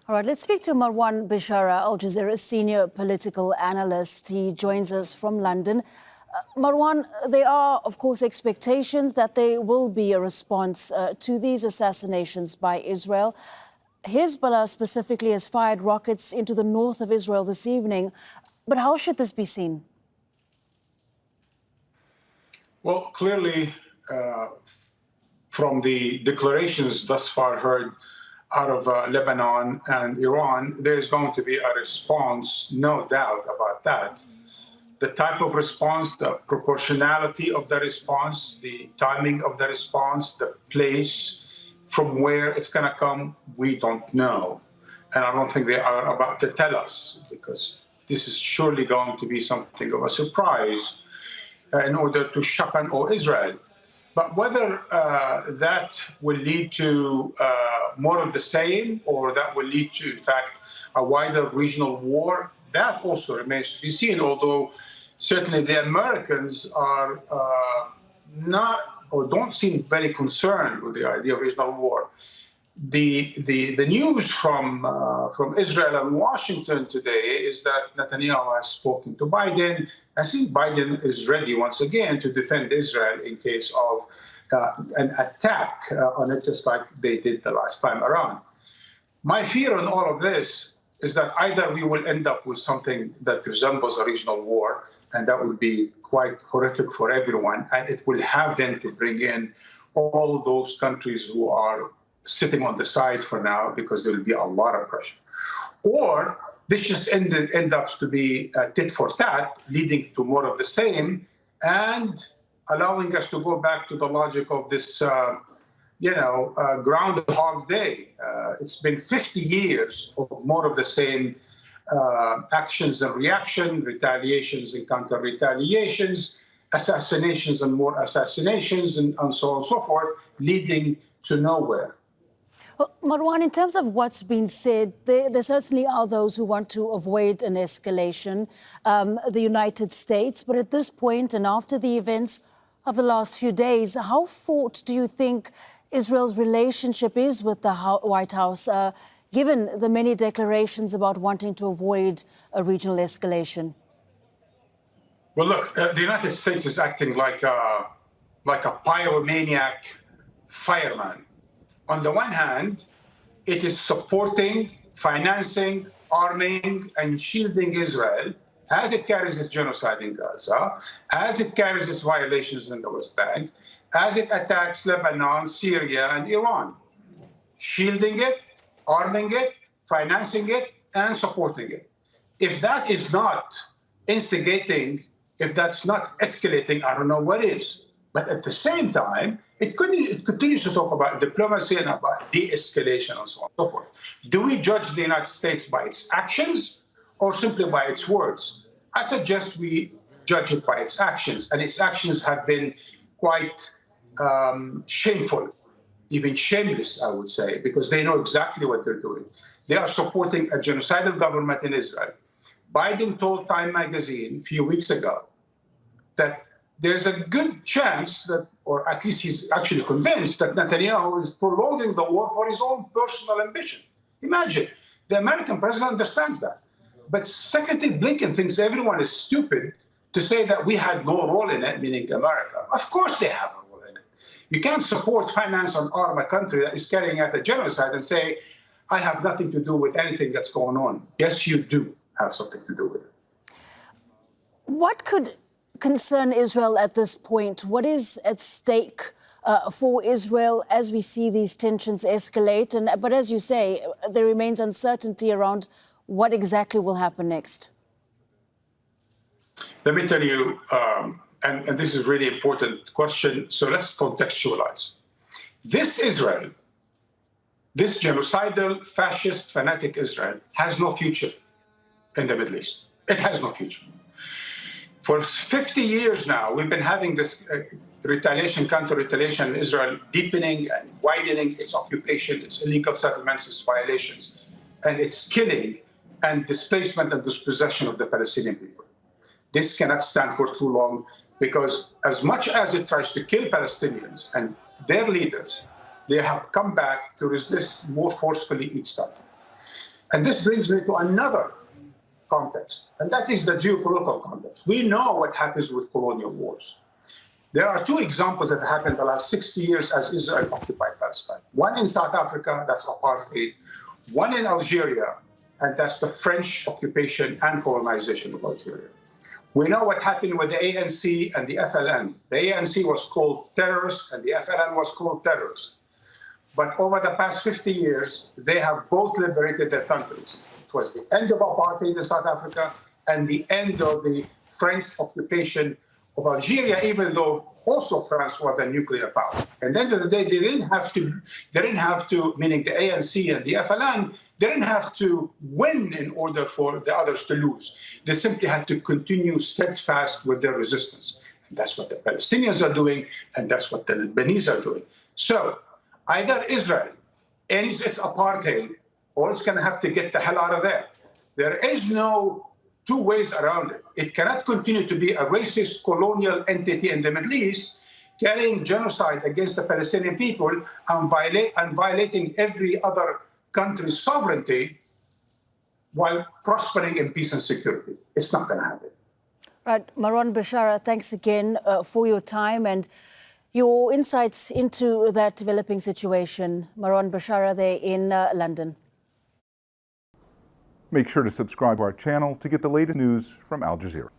All right, let's speak to Marwan Bishara, Al Jazeera senior political analyst. He joins us from London. Marwan, there are, of course, expectations that there will be a response to these assassinations by Israel. Hezbollah specifically has fired rockets into the north of Israel this evening. But how should this be seen? Well, clearly, from the declarations thus far heard out of Lebanon and Iran, there's going to be a response, no doubt about that. The type of response, the proportionality of the response, the timing of the response, the place from where it's going to come, we don't know. And I don't think they are about to tell us, because this is surely going to be something of a surprise in order to shock and awe Israel. But whether that will lead to more of the same, or that will lead to, in fact, a wider regional war, that also remains to be seen, although certainly the Americans are not, or don't seem very concerned with the idea of regional war. The news from Israel and Washington today is that Netanyahu has spoken to Biden. I think Biden is ready once again to defend Israel in case of an attack on it, just like they did the last time around. My fear on all of this is that either we will end up with something that resembles a regional war, and that would be quite horrific for everyone, and it will have then to bring in all those countries who are sitting on the side for now, because there will be a lot of pressure. Or this just end up to be tit for tat, leading to more of the same, and allowing us to go back to the logic of this, Groundhog Day. It's been 50 years of more of the same actions and reaction, retaliations and counter-retaliations, assassinations and more assassinations, and so on and so forth, leading to nowhere. Well, Marwan, in terms of what's been said, there certainly are those who want to avoid an escalation, the United States. But at this point, and after the events of the last few days, how fraught do you think Israel's relationship is with the White House, given the many declarations about wanting to avoid a regional escalation? Well, look, the United States is acting like a pyromaniac fireman. On the one hand, it is supporting, financing, arming, and shielding Israel as it carries its genocide in Gaza, as it carries its violations in the West Bank, as it attacks Lebanon, Syria, and Iran. Shielding it, arming it, financing it, and supporting it. If that is not instigating, if that's not escalating, I don't know what is. But at the same time, it continues to talk about diplomacy and about de-escalation and so on and so forth. Do we judge the United States by its actions or simply by its words? I suggest we judge it by its actions, and its actions have been quite shameful, even shameless, I would say, because they know exactly what they're doing. They are supporting a genocidal government in Israel. Biden told Time magazine a few weeks ago that there's a good chance that, or at least he's actually convinced, that Netanyahu is prolonging the war for his own personal ambition. Imagine, the American president understands that. But Secretary Blinken thinks everyone is stupid to say that we had no role in it, meaning America. Of course they have a role in it. You can't support, finance, and arm a country that is carrying out a genocide and say, I have nothing to do with anything that's going on. Yes, you do have something to do with it. What could concern Israel at this point? What is at stake for Israel as we see these tensions escalate? But as you say, there remains uncertainty around what exactly will happen next. Let me tell you, and this is a really important question, so let's contextualize. This Israel, this genocidal, fascist, fanatic Israel, has no future in the Middle East. It has no future. For 50 years now, we've been having this retaliation, counter-retaliation in Israel, deepening and widening its occupation, its illegal settlements, its violations, and its killing and displacement and dispossession of the Palestinian people. This cannot stand for too long, because as much as it tries to kill Palestinians and their leaders, they have come back to resist more forcefully each time. And this brings me to another context, and that is the geopolitical context. We know what happens with colonial wars. There are two examples that happened in the last 60 years as Israel occupied Palestine. One in South Africa, that's apartheid. One in Algeria, and that's the French occupation and colonization of Algeria. We know what happened with the ANC and the FLN. The ANC was called terrorists and the FLN was called terrorists. But over the past 50 years, they have both liberated their countries. It was the end of apartheid in South Africa and the end of the French occupation of Algeria, even though also France was a nuclear power. And at the end of the day, they didn't have to, meaning the ANC and the FLN, they didn't have to win in order for the others to lose. They simply had to continue steadfast with their resistance. And that's what the Palestinians are doing, and that's what the Lebanese are doing. So either Israel ends its apartheid, or it's going to have to get the hell out of there. There is no two ways around it. It cannot continue to be a racist colonial entity in the Middle East, carrying genocide against the Palestinian people and violating every other country's sovereignty while prospering in peace and security. It's not going to happen. Right, Marwan Bishara, thanks again for your time and your insights into that developing situation. Marwan Bishara there in London. Make sure to subscribe to our channel to get the latest news from Al Jazeera.